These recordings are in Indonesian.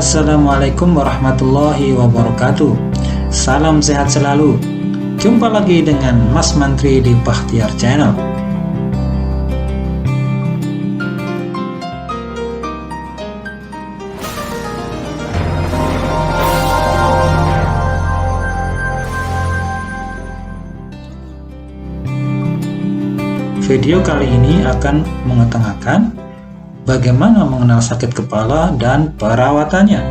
Assalamualaikum warahmatullahi wabarakatuh. Salam sehat selalu. Jumpa lagi dengan Mas Mantri di Bakhtiar Channel. Video kali ini akan mengetengahkan bagaimana mengenal sakit kepala dan perawatannya.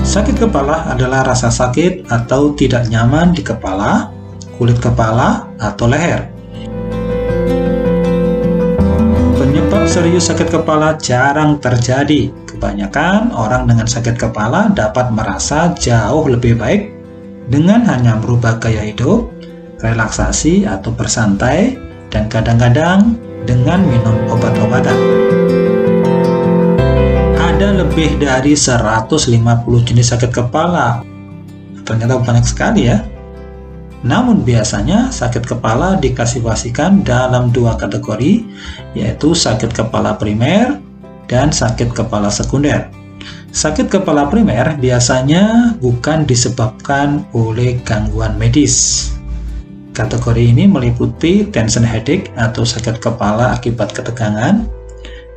Sakit kepala adalah rasa sakit atau tidak nyaman di kepala, kulit kepala, atau leher. Penyebab serius sakit kepala jarang terjadi. Kebanyakan orang dengan sakit kepala dapat merasa jauh lebih baik dengan hanya merubah gaya hidup, relaksasi atau bersantai, dan kadang-kadang dengan minum obat-obatan. Ada lebih dari 150 jenis sakit kepala. Ternyata banyak sekali ya. Namun biasanya sakit kepala diklasifikasikan dalam dua kategori, yaitu sakit kepala primer dan sakit kepala sekunder. Sakit kepala primer biasanya bukan disebabkan oleh gangguan medis. Kategori ini meliputi tension headache atau sakit kepala akibat ketegangan,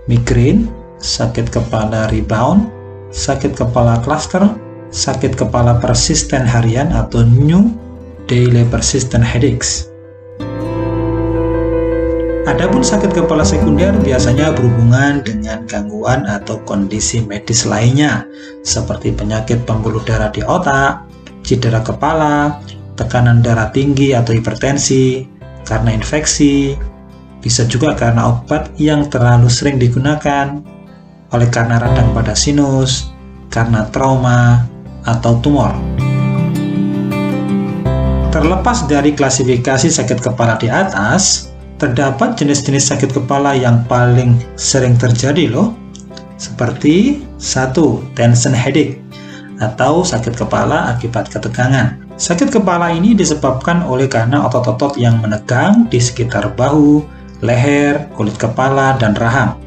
migrain, sakit kepala rebound, sakit kepala cluster, sakit kepala persisten harian atau new daily persistent headaches. Adapun sakit kepala sekunder biasanya berhubungan dengan gangguan atau kondisi medis lainnya, seperti penyakit pembuluh darah di otak, cedera kepala, tekanan darah tinggi atau hipertensi, karena infeksi, bisa juga karena obat yang terlalu sering digunakan, oleh karena radang pada sinus, karena trauma, atau tumor. Terlepas dari klasifikasi sakit kepala di atas, terdapat jenis-jenis sakit kepala yang paling sering terjadi loh, seperti 1. Tension headache atau sakit kepala akibat ketegangan. Sakit kepala ini disebabkan oleh karena otot-otot yang menegang di sekitar bahu, leher, kulit kepala, dan rahang.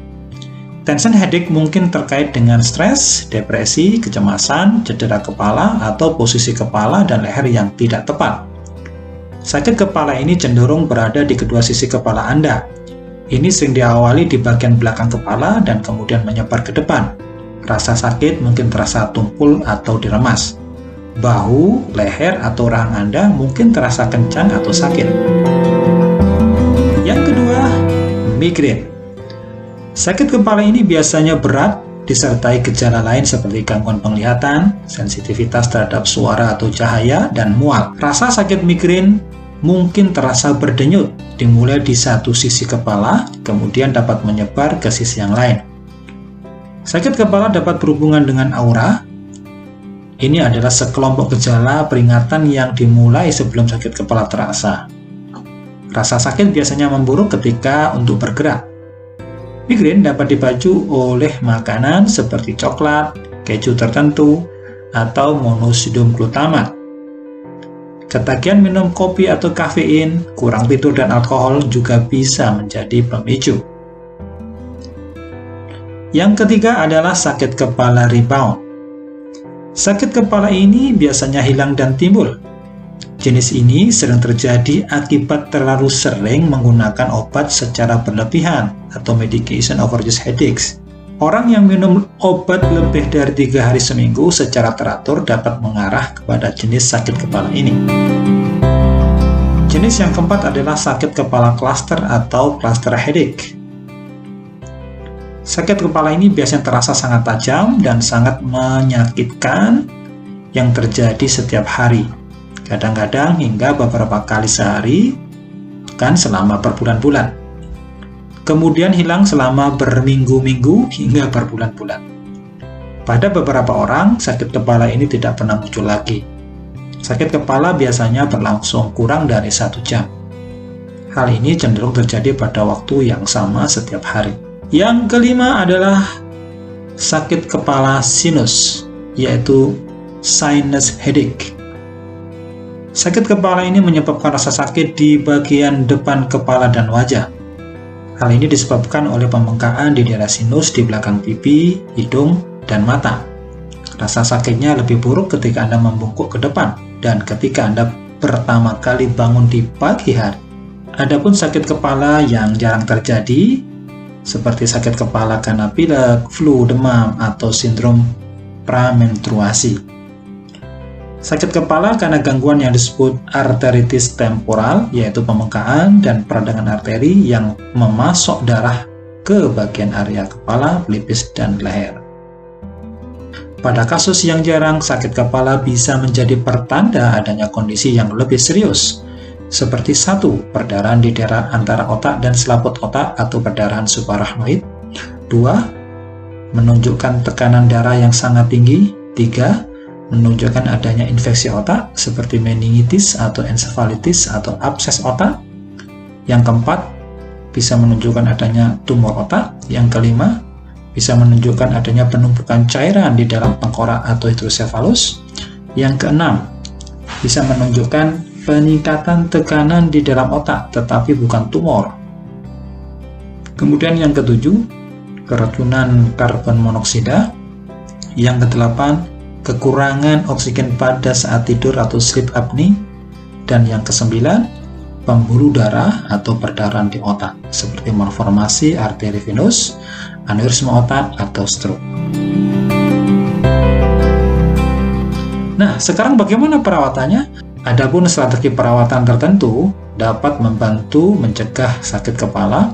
Tension headache mungkin terkait dengan stres, depresi, kecemasan, cedera kepala, atau posisi kepala dan leher yang tidak tepat. Sakit kepala ini cenderung berada di kedua sisi kepala Anda. Ini sering diawali di bagian belakang kepala dan kemudian menyebar ke depan. Rasa sakit mungkin terasa tumpul atau diremas. Bahu, leher, atau rahang Anda mungkin terasa kencang atau sakit. Yang kedua, migrain. Sakit kepala ini biasanya berat, disertai gejala lain seperti gangguan penglihatan, sensitivitas terhadap suara atau cahaya, dan mual. Rasa sakit migrain mungkin terasa berdenyut, dimulai di satu sisi kepala, kemudian dapat menyebar ke sisi yang lain. Sakit kepala dapat berhubungan dengan aura. Ini adalah sekelompok gejala peringatan yang dimulai sebelum sakit kepala terasa. Rasa sakit biasanya memburuk ketika untuk bergerak. Migrain dapat dipacu oleh makanan seperti coklat, keju tertentu, atau monosodium glutamat. Ketagihan minum kopi atau kafein, kurang tidur, dan alkohol juga bisa menjadi pemicu. Yang ketiga adalah sakit kepala rebound. Sakit kepala ini biasanya hilang dan timbul. Jenis ini sering terjadi akibat terlalu sering menggunakan obat secara berlebihan atau medication overuse headaches. Orang yang minum obat lebih dari 3 hari seminggu secara teratur dapat mengarah kepada jenis sakit kepala ini. Jenis yang keempat adalah sakit kepala cluster atau cluster headache. Sakit kepala ini biasanya terasa sangat tajam dan sangat menyakitkan yang terjadi setiap hari, kadang-kadang hingga beberapa kali sehari, bahkan selama berbulan-bulan. Kemudian hilang selama berminggu-minggu hingga berbulan-bulan. Pada beberapa orang, sakit kepala ini tidak pernah muncul lagi. Sakit kepala biasanya berlangsung kurang dari 1 jam. Hal ini cenderung terjadi pada waktu yang sama setiap hari. Yang kelima adalah sakit kepala sinus, yaitu sinus headache. Sakit kepala ini menyebabkan rasa sakit di bagian depan kepala dan wajah. Hal ini disebabkan oleh pembengkakan di daerah sinus di belakang pipi, hidung, dan mata. Rasa sakitnya lebih buruk ketika Anda membungkuk ke depan dan ketika Anda pertama kali bangun di pagi hari. Adapun sakit kepala yang jarang terjadi, seperti sakit kepala karena pilek, flu, demam, atau sindrom pramenstruasi. Sakit kepala karena gangguan yang disebut arteritis temporal, yaitu pembengkakan dan peradangan arteri yang memasok darah ke bagian area kepala, pelipis, dan leher. Pada kasus yang jarang, sakit kepala bisa menjadi pertanda adanya kondisi yang lebih serius, seperti 1. Perdarahan di daerah antara otak dan selaput otak atau perdarahan subarachnoid. 2. Menunjukkan tekanan darah yang sangat tinggi. 3. Menunjukkan adanya infeksi otak seperti meningitis atau ensefalitis atau abses otak. Yang keempat, bisa menunjukkan adanya tumor otak. Yang kelima, bisa menunjukkan adanya penumpukan cairan di dalam tengkorak atau hidrosefalus. Yang keenam, bisa menunjukkan peningkatan tekanan di dalam otak tetapi bukan tumor. Kemudian yang ketujuh, keracunan karbon monoksida. Yang kedelapan, kekurangan oksigen pada saat tidur atau sleep apnea. Dan yang kesembilan, pembuluh darah atau perdarahan di otak seperti malformasi arteri venus, aneurisma otak, atau stroke. Nah, sekarang bagaimana perawatannya? Adapun strategi perawatan tertentu dapat membantu mencegah sakit kepala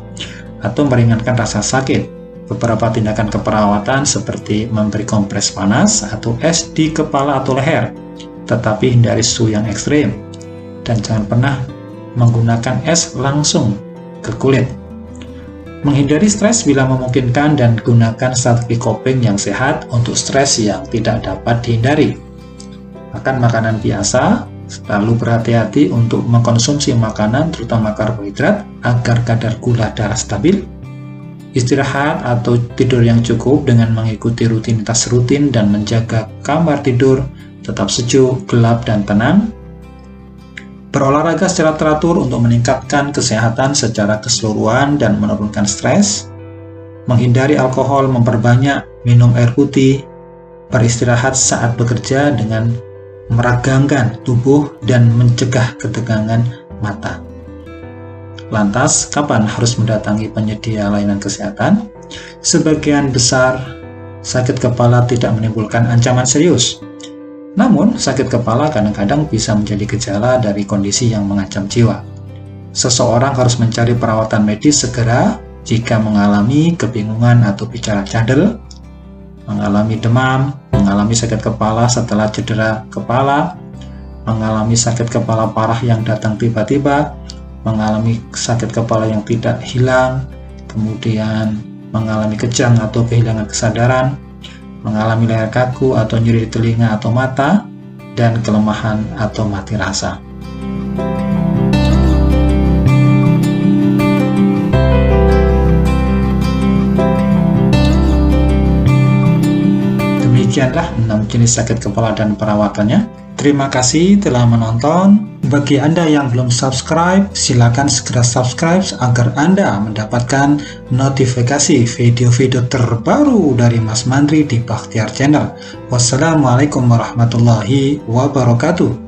atau meringankan rasa sakit. Beberapa tindakan keperawatan seperti memberi kompres panas atau es di kepala atau leher, tetapi hindari suhu yang ekstrim. Dan jangan pernah menggunakan es langsung ke kulit. Menghindari stres bila memungkinkan dan gunakan strategi coping yang sehat untuk stres yang tidak dapat dihindari. Makan makanan biasa, selalu berhati-hati untuk mengkonsumsi makanan terutama karbohidrat agar kadar gula darah stabil. Istirahat atau tidur yang cukup dengan mengikuti rutinitas rutin dan menjaga kamar tidur tetap sejuk, gelap, dan tenang. Berolahraga secara teratur untuk meningkatkan kesehatan secara keseluruhan dan menurunkan stres. Menghindari alkohol, memperbanyak minum air putih. Beristirahat saat bekerja dengan meregangkan tubuh dan mencegah ketegangan mata. Lantas, kapan harus mendatangi penyedia layanan kesehatan? Sebagian besar sakit kepala tidak menimbulkan ancaman serius. Namun, sakit kepala kadang-kadang bisa menjadi gejala dari kondisi yang mengancam jiwa. Seseorang harus mencari perawatan medis segera jika mengalami kebingungan atau bicara cadel, mengalami demam, mengalami sakit kepala setelah cedera kepala, mengalami sakit kepala parah yang datang tiba-tiba, mengalami sakit kepala yang tidak hilang, kemudian mengalami kejang atau kehilangan kesadaran, mengalami leher kaku atau nyeri di telinga atau mata, dan kelemahan atau mati rasa. Demikianlah 6 jenis sakit kepala dan perawatannya. Terima kasih telah menonton. Bagi Anda yang belum subscribe, silakan segera subscribe agar Anda mendapatkan notifikasi video-video terbaru dari Mas Mandri di Bakhtiar Channel. Wassalamualaikum warahmatullahi wabarakatuh.